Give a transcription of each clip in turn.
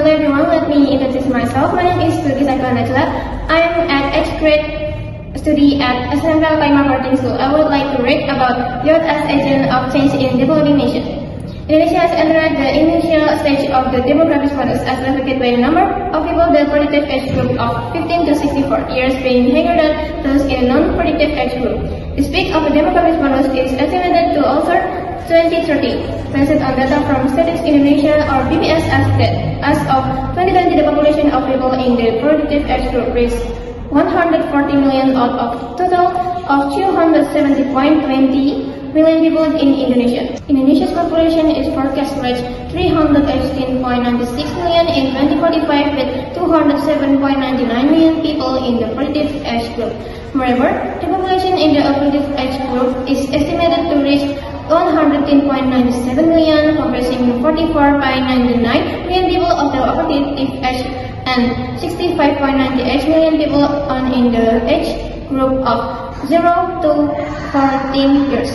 Hello everyone, let me introduce myself. My name is Sugi Saika Najla. I am at 8th grade study at SMK Kaimar Boarding School. I would like to read about youth as agent of change in developing nation. Indonesia has entered the initial stage of the demographic bonus as reflected by the number of people in the productive age group of 15 to 64 years being higher than those in non-productive age group. The peak of the demographic bonus is estimated to alter 2030, based on data from Statistics Indonesia or BPS as of 2020, the population of people in the productive age group reached 140 million out of total of 270.20 million people in Indonesia. Indonesia's population is forecast to reach 318.96 million in 2045 with 207.99 million people in the productive age group. Moreover, the population in the productive age group is estimated to reach 110.97 million, comprising 44.99 million people of the productive age and 65.98 million people in the age group of 0 to 14 years.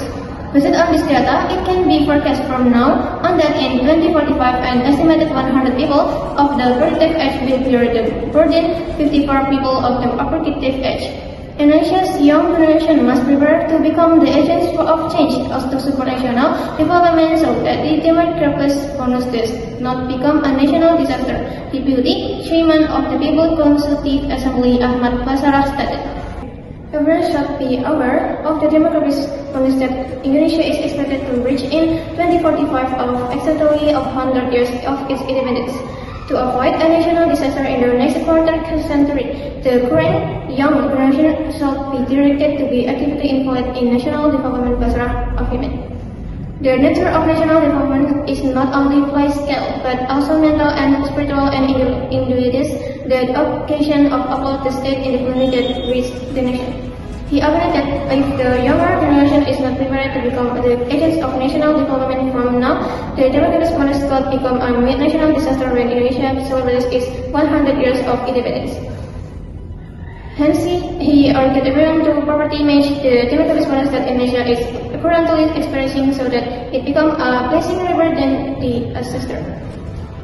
Based on this data, it can be forecast from now on that in 2045 an estimated 100 people of the productive age will bear the burden 54 people of the productive age. Indonesia's young generation must prepare to become the agents of change to support national development so that the demographic bonus does not become a national disaster. Deputy Chairman of the People Consultative Assembly Ahmad Basarah stated. Everyone should be aware of the demographic bonus that Indonesia is expected to reach in 2045 of exactly 100 years of its independence. To avoid a national disaster in the next quarter century, the current young generation should be directed to be actively involved in national development. Basarah argument. The nature of national development is not only place scale, but also mental and spiritual and individuals, the occasion of all the state independence that reach the nation. He argued that if the younger generation is not prepared to become the agents of national development from now, the demographic bonus could become a national disaster when Indonesia celebrates its 100 years of independence. Hence, he argued everyone to properly match the demographic bonus that Indonesia is currently experiencing so that it becomes a blessing rather than the disaster.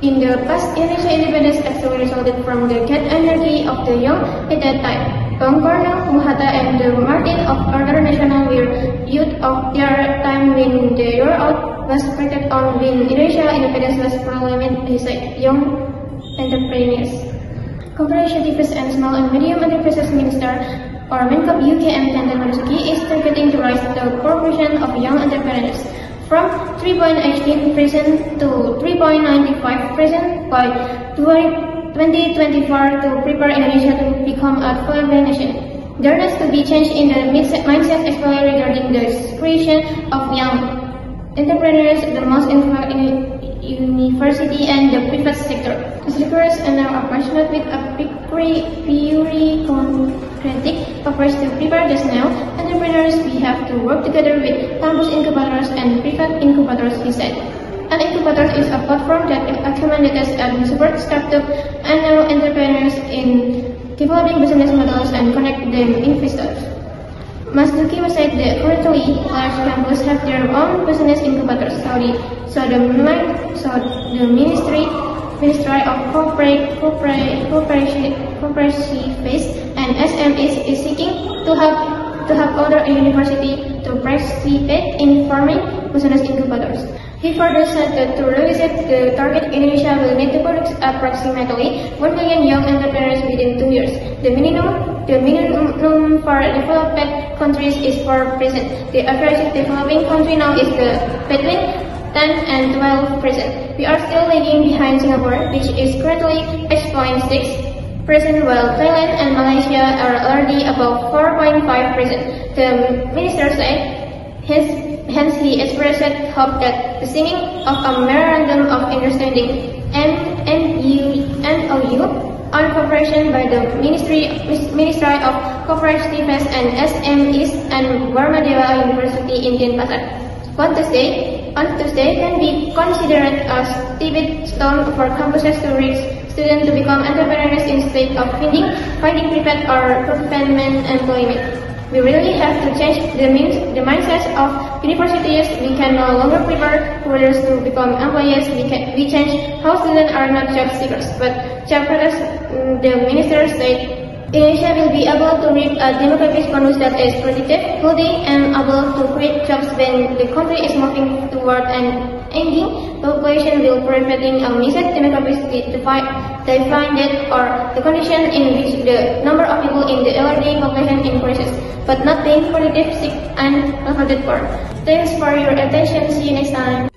In the past, Indonesia independence actually resulted from the great energy of the young at that time. Bung Karno, Bung Hatta, and the Martin of other national were youth of their time when the year out was expected on when Indonesia independence was proclaimed, he said, young entrepreneurs. Corporate Initiatives and Small and Medium Enterprises Minister or Menkop UKM Teten Marzuki is targeting to raise the proportion of young entrepreneurs from 3.18% to 3.95% by 2024 to prepare Indonesia to become a developing nation. There needs to be change in the mindset especially regarding the creation of young entrepreneurs, the most involved in university and the private sector. The speakers are now passionate with a bureaucratic approach to prepare just now. Entrepreneurs, we have to work together with campus incubators and private incubators, he said. An incubator is a platform that accommodates and supports startup and new entrepreneurs in developing business models and connect them investors. Marzuki said that currently large campuses have their own business incubators. So the Ministry of Cooperation and SMEs is seeking to have other universities to participate in forming business incubators. He further said that to realize the target, Indonesia will need to produce approximately 1 million young entrepreneurs within 2 years. The minimum for developed countries is 4%. The average developing country now is between 10 and 12%. We are still lagging behind Singapore, which is currently 8.6%, while Thailand and Malaysia are already above 4.5%. The minister said. Hence, he expressed hope that the signing of a memorandum of understanding MOU on cooperation by the Ministry of Cooperatives and SMEs and Warmadewa University in Denpasar on Tuesday can be considered a stepping stone for campuses to reach students to become entrepreneurs instead of finding private or government employment. We really have to change the mindset of universities. We can no longer prepare foreigners to become employees. We change how students are not job seekers, but job producers. The minister said Indonesia will be able to reap a demographic bonus that is predictive, healthy, and able to create jobs when the country is moving toward an aging population will preventing a missed demographics defined or the condition in which the number of people in the elderly population increases, but not being predictive, sick, and unaccounted for. Thanks for your attention. See you next time.